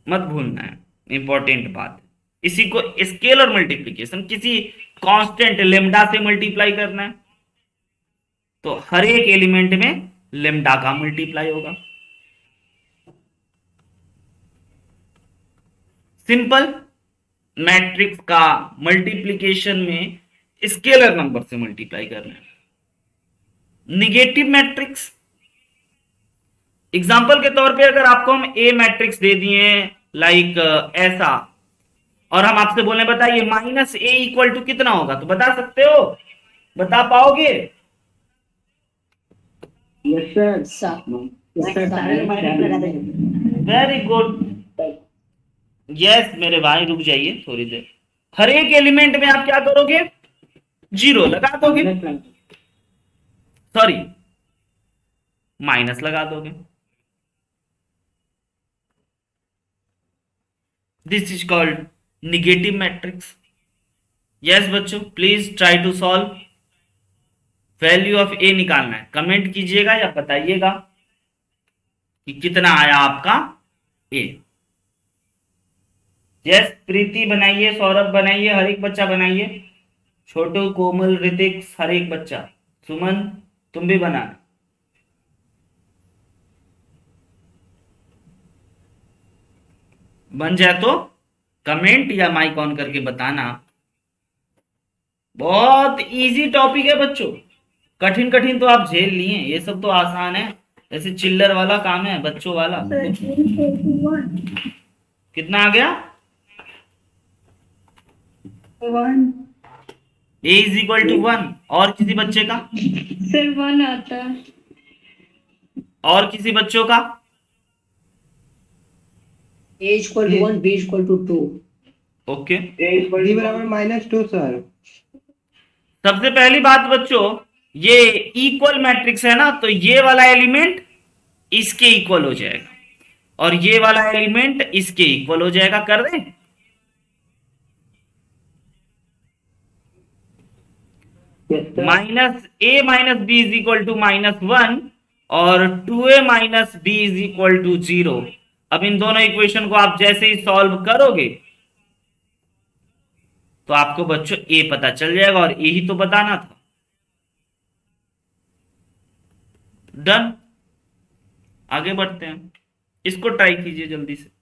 मत भूलना है, इंपॉर्टेंट बात है। इसी को स्केलर मल्टीप्लीकेशन, किसी कांस्टेंट लेमडा से मल्टीप्लाई करना है तो हर एक एलिमेंट में लेमडा का मल्टीप्लाई होगा। सिंपल। मैट्रिक्स का मल्टीप्लीकेशन में स्केलर नंबर से मल्टीप्लाई करना है। निगेटिव मैट्रिक्स, एग्जाम्पल के तौर पे अगर आपको हम ए मैट्रिक्स दे दिए लाइक ऐसा, और हम आपसे बोले बताइए माइनस ए इक्वल टू कितना होगा, तो बता सकते हो? बता पाओगे? Yes sir. सारे माइनस लगा देंगे। Very good. यस मेरे भाई, रुक जाइए थोड़ी देर। हर एक एलिमेंट में आप क्या करोगे? 0 लगा दोगे, सॉरी माइनस लगा दोगे। This is called negative matrix. Yes बच्चों, please try to solve. Value of A निकालना है, कमेंट कीजिएगा या बताइएगा कि कितना आया आपका ए। यस, प्रीति बनाइए, सौरभ बनाइए, हर एक बच्चा बनाइए, छोटू, कोमल, ऋतिक, हर एक बच्चा। सुमन तुम भी बनाना। बन जाए तो कमेंट या माइक ऑन करके बताना। बहुत इजी टॉपिक है बच्चों, कठिन कठिन तो आप झेल लिए, ये सब तो आसान है, जैसे चिल्लर वाला काम है बच्चों वाला। कितना आ गया? 1 ए इज इक्वल टू 1। और किसी बच्चे का? सर 1 आता है। और किसी बच्चों का? A equal to 1, B equal to 2. Okay. D बराबर -2 सर। सबसे पहली बात बच्चों, ये इक्वल मैट्रिक्स है ना, तो ये वाला एलिमेंट इसके इक्वल हो जाएगा और ये वाला एलिमेंट इसके इक्वल हो जाएगा। कर दें? Minus a minus b is equal to -1 और 2a minus b is equal to 0। अब इन दोनों इक्वेशन को आप जैसे ही सॉल्व करोगे तो आपको बच्चों ए पता चल जाएगा, और ए ही तो बताना था। डन। आगे बढ़ते हैं, इसको ट्राई कीजिए जल्दी से।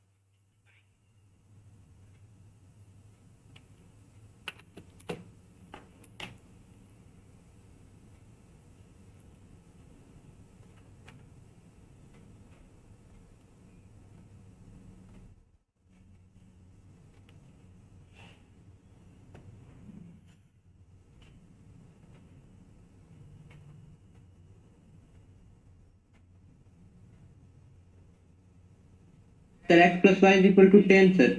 Sir x plus y is equal to 10 sir.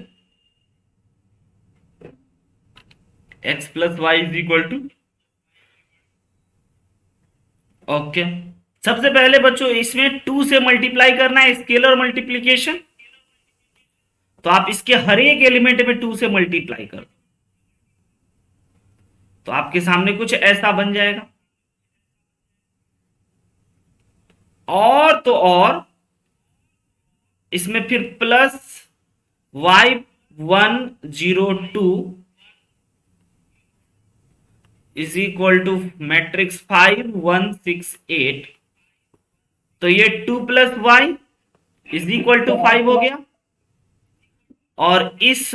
x plus y is equal to okay, सबसे पहले बच्चों इसमें 2 से मल्टीप्लाई करना है, स्केलर मल्टीप्लीकेशन। तो आप इसके हर एक एलिमेंट में 2 से मल्टीप्लाई कर, तो आपके सामने कुछ ऐसा बन जाएगा। और तो और इसमें फिर plus y102 is equal to matrix 5168। तो ये 2 plus y is equal to 5 हो गया। और इस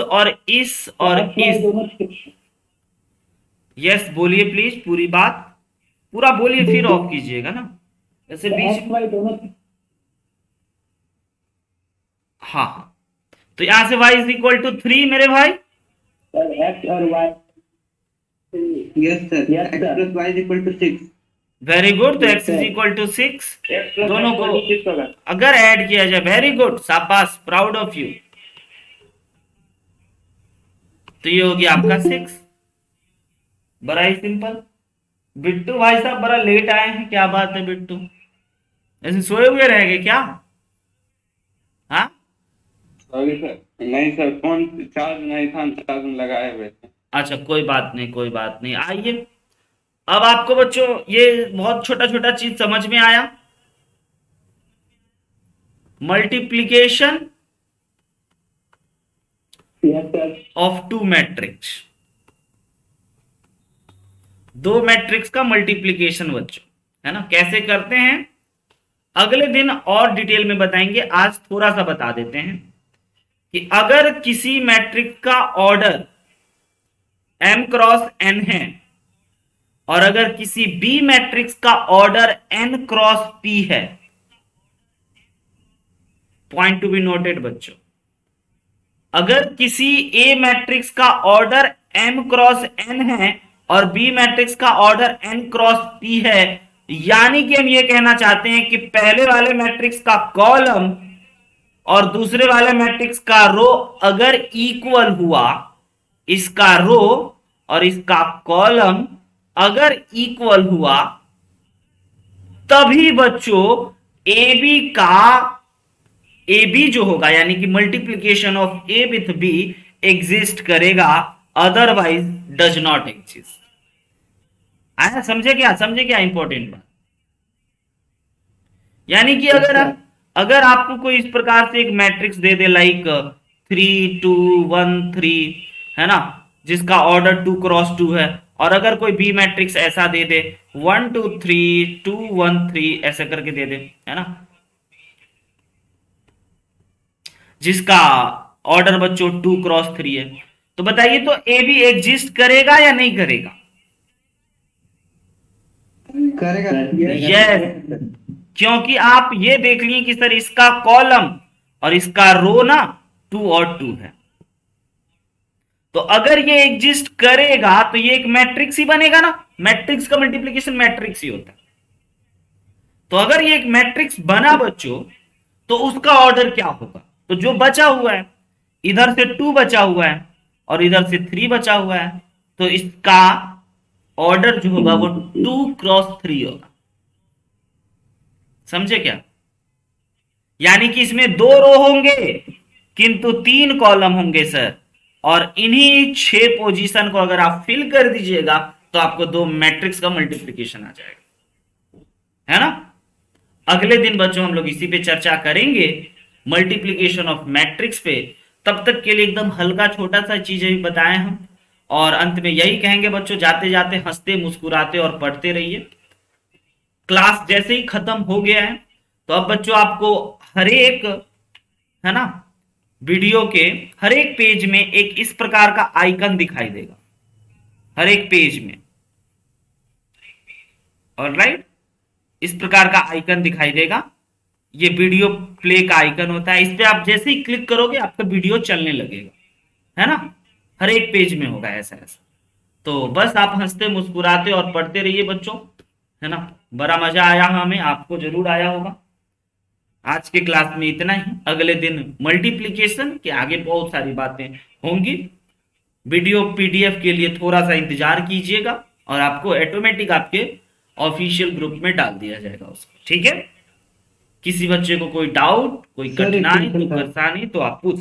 यस बोलिए प्लीज, पूरी बात पूरा बोलिए, फिर ऑफ कीजिएगा ना, ऐसे बीच। हाँ हाँ, तो यहां से y इज इक्वल टू 3 मेरे भाई। एक्स और y yes sir, Yes, x sir. plus y is equal to 6। Very good, तो Yes, x is sir. Equal to 6 x दोनों को होगा। अगर ऐड किया जाए, वेरी गुड, शाबाश, प्राउड ऑफ यू। तो ये हो गया आपका 6। बड़ा ही सिंपल। बिट्टू भाई साहब बड़ा लेट आए हैं, क्या बात है बिट्टू, ऐसे सोए हुए रह गए क्या? हाँ सॉरी सर, नहीं सर, फोन चार्ज नहीं था, चार्ज में लगाए हुए थे। अच्छा, कोई बात नहीं, कोई बात नहीं। आइए, अब आपको बच्चों ये बहुत छोटा छोटा चीज समझ में आया। Multiplication yes sir. Of 2 matrix, 2 matrix का मल्टीप्लीकेशन बच्चों, है ना, कैसे करते हैं अगले दिन और डिटेल में बताएंगे। आज थोड़ा सा बता देते हैं कि अगर किसी मैट्रिक्स का ऑर्डर m क्रॉस n है और अगर किसी बी मैट्रिक्स का ऑर्डर n क्रॉस p है, पॉइंट टू बी नोटेड बच्चों, अगर किसी ए मैट्रिक्स का ऑर्डर m क्रॉस n है और बी मैट्रिक्स का ऑर्डर n क्रॉस p है, यानी कि हम ये कहना चाहते हैं कि पहले वाले मैट्रिक्स का कॉलम और दूसरे वाले मैट्रिक्स का रो अगर इक्वल हुआ, इसका रो और इसका कॉलम अगर इक्वल हुआ, तभी बच्चों ए बी जो होगा, यानी कि multiplication of A with be exist करेगा, अदरवाइज डज नॉट एग्जिस्ट। आया, समझे क्या इंपॉर्टेंट बात? यानी कि अगर आपको कोई इस प्रकार से एक मैट्रिक्स दे दे, लाइक 3 2 1 3, है ना, जिसका ऑर्डर 2 क्रॉस 2 है, और अगर कोई बी मैट्रिक्स ऐसा दे दे 1 2 3 2 1 3 ऐसा करके दे दे, है ना, जिसका ऑर्डर बच्चों 2 क्रॉस 3 है, तो बताइए तो ए बी एग्जिस्ट करेगा या नहीं करेगा? करेगा। यस, क्योंकि आप ये देख लिए कि सर इसका कॉलम और इसका रो ना 2 और 2 है, तो अगर ये एग्जिस्ट करेगा तो ये एक मैट्रिक्स ही बनेगा ना, मैट्रिक्स का मल्टीप्लिकेशन मैट्रिक्स ही होता है। तो अगर ये एक मैट्रिक्स बना बच्चों, तो उसका ऑर्डर क्या होगा? तो जो बचा हुआ है, इधर से 2 बचा हुआ है और इधर से 3 बचा हुआ है, तो इसका ऑर्डर जो होगा वो 2 क्रॉस 3 होगा। समझे क्या? यानी कि इसमें 2 रो होंगे किंतु 3 कॉलम होंगे सर, और इन्हीं 6 पोजीशन को अगर आप फिल कर दीजिएगा तो आपको 2 मैट्रिक्स का मल्टीप्लिकेशन आ जाएगा, है ना। अगले दिन बच्चों हम लोग इसी पे चर्चा करेंगे, मल्टीप्लिकेशन ऑफ मैट्रिक्स पे। तब तक के लिए एकदम हल्का छोटा सा चीजें भी बताए हम, और अंत में यही कहेंगे बच्चों, जाते जाते हंसते मुस्कुराते और पढ़ते रहिए। क्लास जैसे ही खत्म हो गया है, तो अब बच्चों आपको हर एक, है ना, वीडियो के हर एक पेज में एक इस प्रकार का आइकन दिखाई देगा, हर एक पेज में, ऑलराइट, इस प्रकार का आइकन दिखाई देगा। ये वीडियो प्ले का आइकन होता है, इस पे आप जैसे ही क्लिक करोगे आपका वीडियो चलने लगेगा, है ना, हर एक पेज में होगा ऐसा ऐसा। तो बस आप हंसते मुस्कुराते और पढ़ते रहिए बच्चों, है ना। बड़ा मजा आया हमें, आपको जरूर आया होगा। आज के क्लास में इतना ही, अगले दिन मल्टीप्लिकेशन के आगे बहुत सारी बातें होंगी। वीडियो पीडीएफ के लिए थोड़ा सा इंतजार कीजिएगा और आपको ऑटोमेटिक आपके ऑफिशियल ग्रुप में डाल दिया जाएगा उसको, ठीक है। किसी बच्चे को कोई डाउट, कोई सर, एक कठिनाई, क्वेश्चन कोई था। परेशानी तो आप पूछ सकते